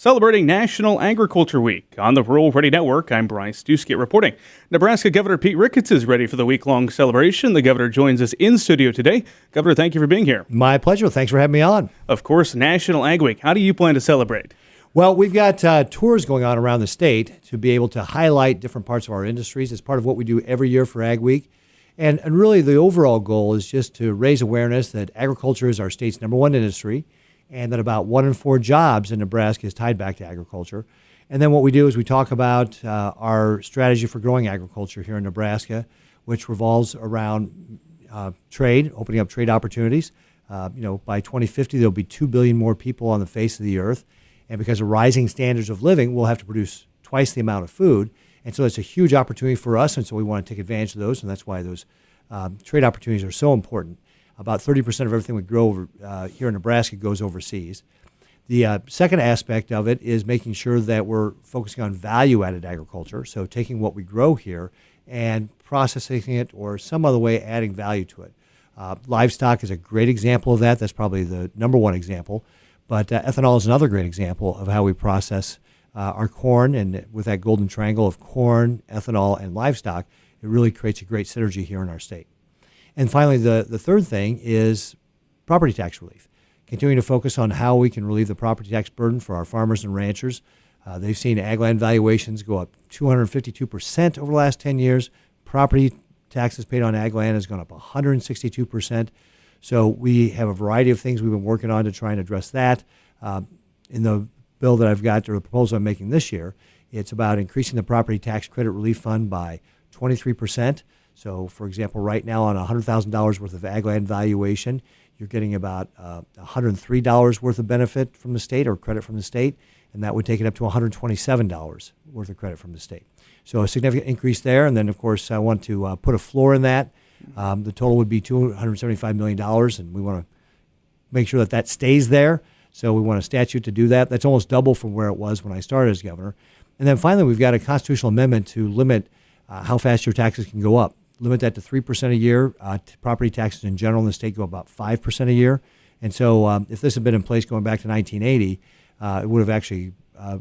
Celebrating National Agriculture Week on the Rural Ready Network, I'm Bryce Duskett reporting. Nebraska Governor Pete Ricketts is ready for the week-long celebration. The governor joins us in studio today. Governor, thank you for being here. My pleasure. Thanks for having me on. Of course, National Ag Week. How do you plan to celebrate? Well, we've got tours going on around the state to be able to highlight different parts of our industries. It's part of what we do every year for Ag Week. And really the overall goal is just to raise awareness that agriculture is our state's number one industry, and that about 1 in 4 jobs in Nebraska is tied back to agriculture. And then what we do is we talk about our strategy for growing agriculture here in Nebraska, which revolves around trade, opening up trade opportunities. By 2050, there'll be 2 billion more people on the face of the earth. And because of rising standards of living, we'll have to produce twice the amount of food. And so it's a huge opportunity for us, and so we want to take advantage of those, and that's why those trade opportunities are so important. About 30% of everything we grow here in Nebraska goes overseas. The second aspect of it is making sure that we're focusing on value-added agriculture, so taking what we grow here and processing it or some other way adding value to it. Livestock is a great example of that. That's probably the number one example. But ethanol is another great example of how we process our corn, and with that golden triangle of corn, ethanol, and livestock, it really creates a great synergy here in our state. And finally, the third thing is property tax relief. Continuing to focus on how we can relieve the property tax burden for our farmers and ranchers. They've seen ag land valuations go up 252% over the last 10 years. Property taxes paid on ag land has gone up 162%. So we have a variety of things we've been working on to try and address that. In the bill that I've got, or the proposal I'm making this year, it's about increasing the property tax credit relief fund by 23%. So, for example, right now on $100,000 worth of ag land valuation, you're getting about $103 worth of benefit from the state or credit from the state, and that would take it up to $127 worth of credit from the state. So a significant increase there, and then, of course, I want to put a floor in that. The total would be $275 million, and we want to make sure that stays there. So we want a statute to do that. That's almost double from where it was when I started as governor. And then finally, we've got a constitutional amendment to limit how fast your taxes can go up. Limit that to 3% a year. Property taxes in general in the state go about 5% a year. And so if this had been in place going back to 1980, it would have actually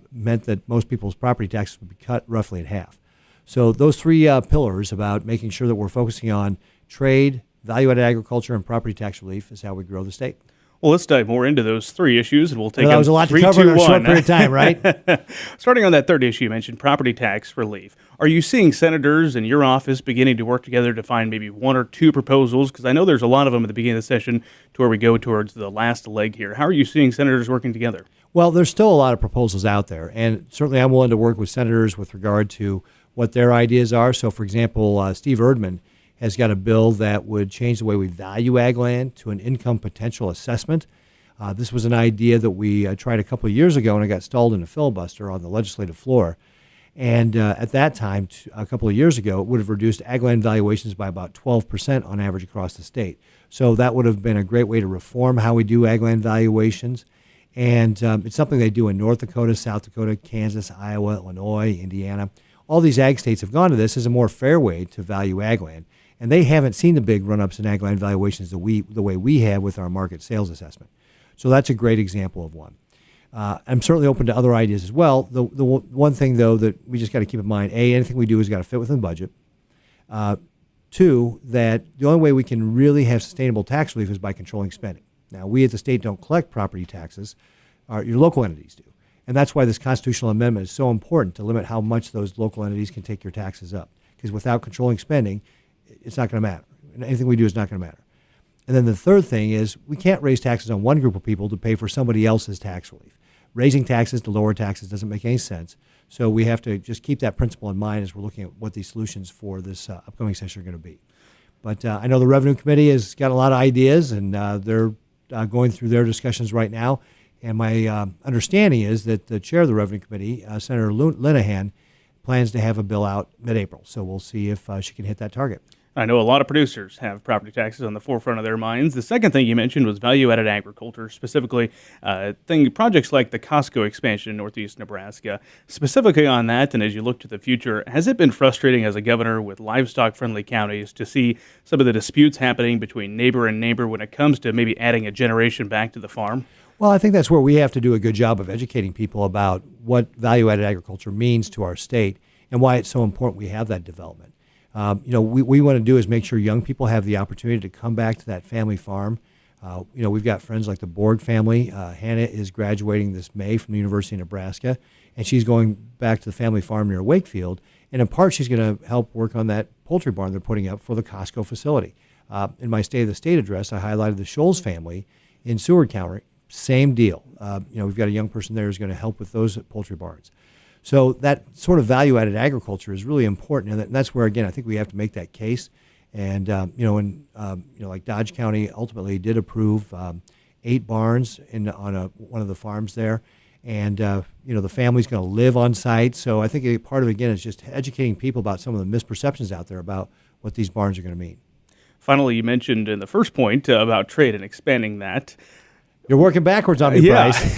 meant that most people's property taxes would be cut roughly in half. So those three pillars about making sure that we're focusing on trade, value-added agriculture, and property tax relief is how we grow the state. Well, let's dive more into those three issues, and we'll take that was a lot to cover in a short period of time, right? Starting on that third issue you mentioned, property tax relief. Are you seeing senators in your office beginning to work together to find maybe one or two proposals? Because I know there's a lot of them at the beginning of the session to where we go towards the last leg here. How are you seeing senators working together? Well, there's still a lot of proposals out there, and certainly I'm willing to work with senators with regard to what their ideas are. So, for example, Steve Erdman has got a bill that would change the way we value ag land to an income potential assessment. This was an idea that we tried a couple of years ago, and it got stalled in a filibuster on the legislative floor. And at that time, a couple of years ago, it would have reduced ag land valuations by about 12% on average across the state. So that would have been a great way to reform how we do ag land valuations. And it's something they do in North Dakota, South Dakota, Kansas, Iowa, Illinois, Indiana. All these ag states have gone to this as a more fair way to value ag land. And they haven't seen the big run-ups in ag land valuations the way we have with our market sales assessment. So that's a great example of one. I'm certainly open to other ideas as well. The one thing, though, that we just got to keep in mind, A, anything we do has got to fit within the budget. Two, that the only way we can really have sustainable tax relief is by controlling spending. Now, we at the state don't collect property taxes. Your local entities do. And that's why this constitutional amendment is so important, to limit how much those local entities can take your taxes up. Because without controlling spending, it's not going to matter. Anything we do is not going to matter. And then the third thing is we can't raise taxes on one group of people to pay for somebody else's tax relief. Raising taxes to lower taxes doesn't make any sense. So we have to just keep that principle in mind as we're looking at what these solutions for this upcoming session are going to be. But I know the Revenue Committee has got a lot of ideas, and they're going through their discussions right now. And my understanding is that the chair of the Revenue Committee, Senator Linehan, plans to have a bill out mid-April. So we'll see if she can hit that target. I know a lot of producers have property taxes on the forefront of their minds. The second thing you mentioned was value-added agriculture, specifically projects like the Costco expansion in northeast Nebraska. Specifically on that, and as you look to the future, has it been frustrating as a governor with livestock-friendly counties to see some of the disputes happening between neighbor and neighbor when it comes to maybe adding a generation back to the farm? Well, I think that's where we have to do a good job of educating people about what value-added agriculture means to our state and why it's so important we have that development. We want to do is make sure young people have the opportunity to come back to that family farm. We've got friends like the Borg family. Hannah is graduating this May from the University of Nebraska, and she's going back to the family farm near Wakefield. And in part, she's going to help work on that poultry barn they're putting up for the Costco facility. In my State of the State address, I highlighted the Scholes family in Seward County. Same deal. We've got a young person there who's going to help with those poultry barns. So that sort of value-added agriculture is really important, and that's where, again, I think we have to make that case. And like Dodge County ultimately did approve 8 barns on one of the farms there, and the family's going to live on site. So I think part of it, again, is just educating people about some of the misperceptions out there about what these barns are going to mean. Finally, you mentioned in the first point about trade and expanding that. You're working backwards on me, Bryce.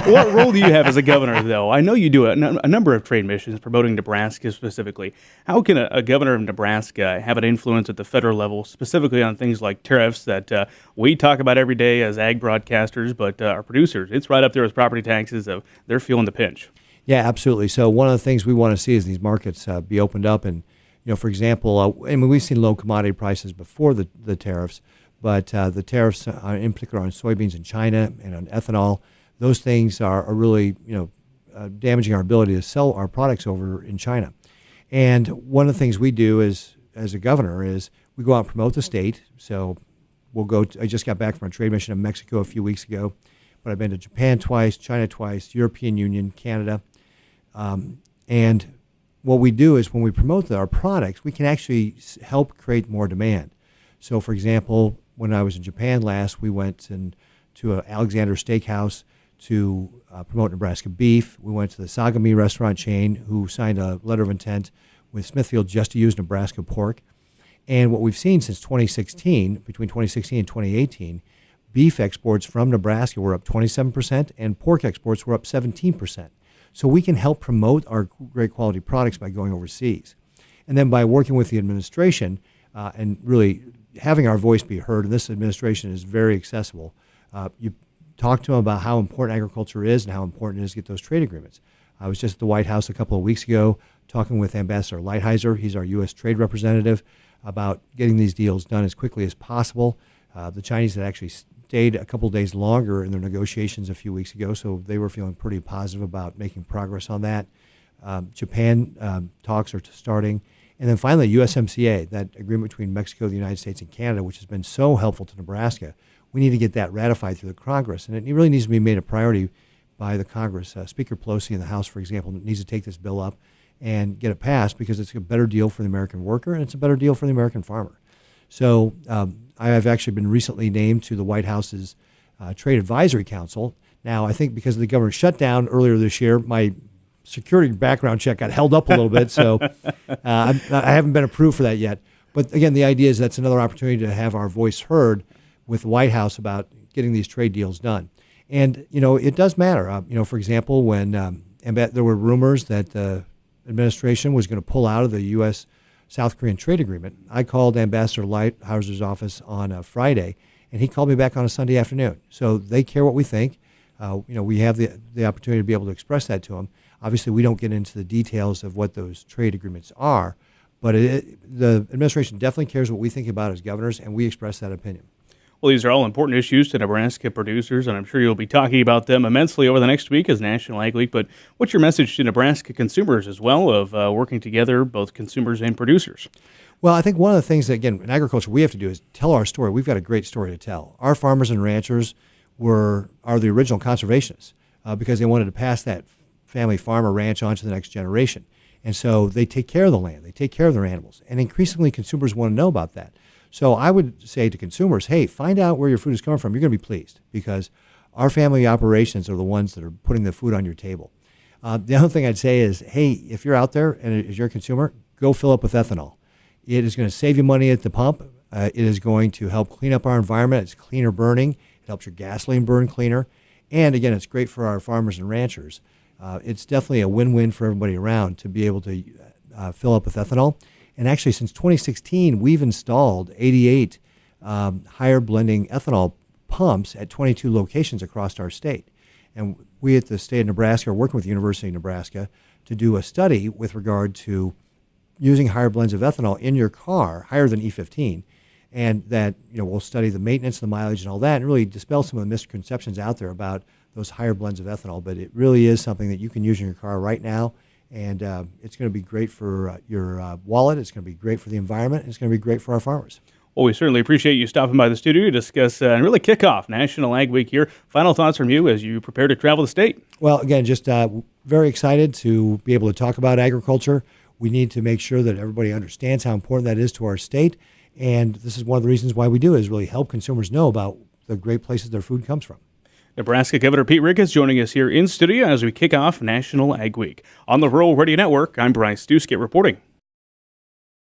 What role do you have as a governor, though? I know you do a number of trade missions promoting Nebraska specifically. How can a governor of Nebraska have an influence at the federal level, specifically on things like tariffs that we talk about every day as ag broadcasters, but our producers, it's right up there with property taxes. They're feeling the pinch. Yeah, absolutely. So one of the things we want to see is these markets be opened up. And, for example, we've seen low commodity prices before the tariffs. But the tariffs, in particular on soybeans in China and on ethanol, those things are really, damaging our ability to sell our products over in China. And one of the things we do as a governor is we go out and promote the state. So we'll go. I just got back from a trade mission in Mexico a few weeks ago, but I've been to Japan twice, China twice, European Union, Canada, and what we do is when we promote our products, we can actually help create more demand. So, for example, when I was in Japan last, we went to Alexander Steakhouse to promote Nebraska beef. We went to the Sagami restaurant chain, who signed a letter of intent with Smithfield just to use Nebraska pork. And what we've seen since 2016, between 2016 and 2018, beef exports from Nebraska were up 27% and pork exports were up 17%. So we can help promote our great quality products by going overseas. And then by working with the administration and really having our voice be heard, and this administration is very accessible. You talk to them about how important agriculture is and how important it is to get those trade agreements. I was just at the White House a couple of weeks ago talking with Ambassador Lighthizer. He's our U.S. trade representative, about getting these deals done as quickly as possible. The Chinese had actually stayed a couple of days longer in their negotiations a few weeks ago, so they were feeling pretty positive about making progress on that. Japan talks are starting. And then finally, USMCA, that agreement between Mexico, the United States, and Canada, which has been so helpful to Nebraska, we need to get that ratified through the Congress. And it really needs to be made a priority by the Congress. Speaker Pelosi in the House, for example, needs to take this bill up and get it passed because it's a better deal for the American worker and it's a better deal for the American farmer. So I have actually been recently named to the White House's Trade Advisory Council. Now, I think because of the government shutdown earlier this year, my security background check got held up a little bit, so I haven't been approved for that yet. But again, the idea is that's another opportunity to have our voice heard with the White House about getting these trade deals done. And, it does matter. For example, when there were rumors that the administration was going to pull out of the U.S.-South Korean trade agreement, I called Ambassador Lighthizer's office on a Friday, and he called me back on a Sunday afternoon. So they care what we think. We have the opportunity to be able to express that to them. Obviously, we don't get into the details of what those trade agreements are, but the administration definitely cares what we think about as governors, and we express that opinion. Well, these are all important issues to Nebraska producers, and I'm sure you'll be talking about them immensely over the next week as National Ag Week. But what's your message to Nebraska consumers as well of working together, both consumers and producers? Well, I think one of the things that, again, in agriculture we have to do is tell our story. We've got a great story to tell. Our farmers and ranchers are the original conservationists because they wanted to pass that family farm or ranch on to the next generation. And so they take care of the land, they take care of their animals, and increasingly consumers want to know about that. So I would say to consumers, hey, find out where your food is coming from. You're going to be pleased because our family operations are the ones that are putting the food on your table. The other thing I'd say is, hey, if you're out there and as you're a consumer, go fill up with ethanol. It is going to save you money at the pump. It is going to help clean up our environment. It's cleaner burning. It helps your gasoline burn cleaner. And again, it's great for our farmers and ranchers. It's definitely a win-win for everybody around to be able to fill up with ethanol. And actually, since 2016, we've installed 88 higher blending ethanol pumps at 22 locations across our state. And we at the state of Nebraska are working with the University of Nebraska to do a study with regard to using higher blends of ethanol in your car, higher than E15, and that we'll study the maintenance, the mileage, and all that, and really dispel some of the misconceptions out there about those higher blends of ethanol. But it really is something that you can use in your car right now, and it's going to be great for your wallet. It's going to be great for the environment. And it's going to be great for our farmers. Well, we certainly appreciate you stopping by the studio to discuss and really kick off National Ag Week here. Final thoughts from you as you prepare to travel the state? Well, again, just very excited to be able to talk about agriculture. We need to make sure that everybody understands how important that is to our state. And this is one of the reasons why we do is really help consumers know about the great places their food comes from. Nebraska Governor Pete Ricketts joining us here in studio as we kick off National Ag Week. On the Rural Radio Network, I'm Bryce Duskett reporting.